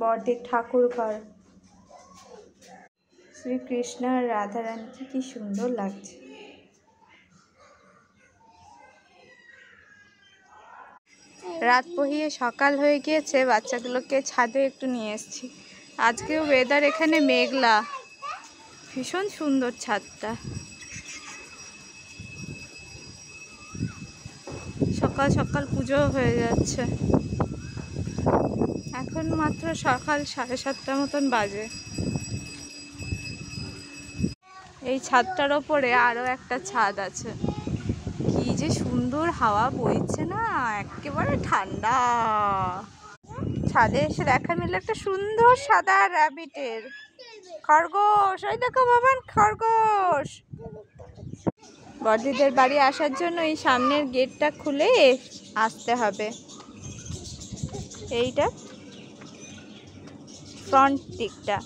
বড়দির ঠাকুর ঘর। শ্রীকৃষ্ণ আর রাধারানীকে কি সুন্দর লাগছে। রাত পোহিয়ে সকাল হয়ে গিয়েছে, বাচ্চাগুলোকে ছাদে একটু নিয়ে এসেছি। আজকেও ওয়েদার এখানে মেঘলা, ভীষণ সুন্দর ছাদটা। সকাল সকাল পুজো হয়ে যাচ্ছে। এখন মাত্র সকাল 7:30 মতন বাজে। এই ছাদটার ওপরে আরো একটা ছাদ আছে। কি যে সুন্দর হাওয়া বইছে না, একেবারে ঠান্ডা। ছাদে এসে দেখা মিলল একটা সুন্দর সাদা র্যাবিটের খরগোশ। ওই দেখো বাবান, খরগোশ। বড়দিদের বাড়ি আসার জন্য এই সামনের গেটটা খুলে আসতে হবে। এইটা ফ্রন্ট দিকটা।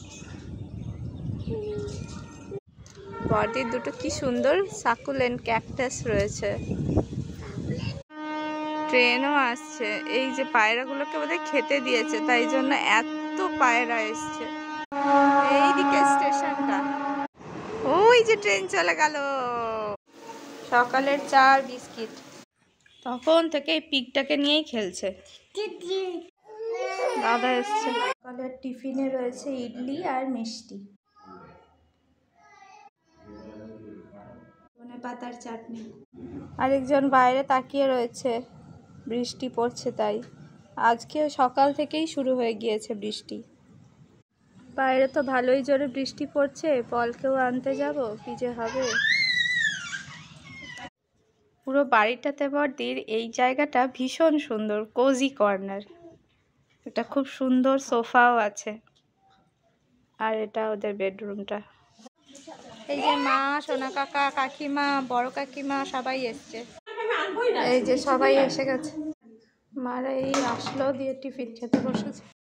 বড়দির দুটো কি সুন্দর সাকুলেন্ট ক্যাকটাস রয়েছে। ট্রেনও আসছে। এই যে পায়রাগুলোকে বোধহয় খেতে দিয়েছে, তাই জন্য এত পায়রা এসছে। এইদিকে স্টেশনটা, ওই যে ট্রেন চলে গেল। সকালের চা আর বিস্কিট। তখন থেকে এই পিগটাকে নিয়েই খেলছে। দাদা এসছে। সকালের টিফিনে রয়েছে ইডলি আর মিষ্টি, ধনেপাতার চাটনি। আরেকজন বাইরে তাকিয়ে রয়েছে, বৃষ্টি পড়ছে তাই। আজকে সকাল থেকেই শুরু হয়ে গিয়েছে বৃষ্টি। বাইরে তো ভালোই জোরে বৃষ্টি পড়ছে, পলকেও আনতে যাব, কি যে হবে। পুরো বাড়িটাতে বড়দির এই জায়গাটা ভীষণ সুন্দর, কোজি কর্নার। এটা খুব সুন্দর সোফাও আছে। আর এটা ওদের বেডরুমটা। এই যে মা, সোনা কাকা, কাকিমা, বড় কাকিমা সবাই এসছে। এই যে সবাই এসে গেছে। মারা এই আসলো, দিয়ে টিফিন খেতে বসেছে।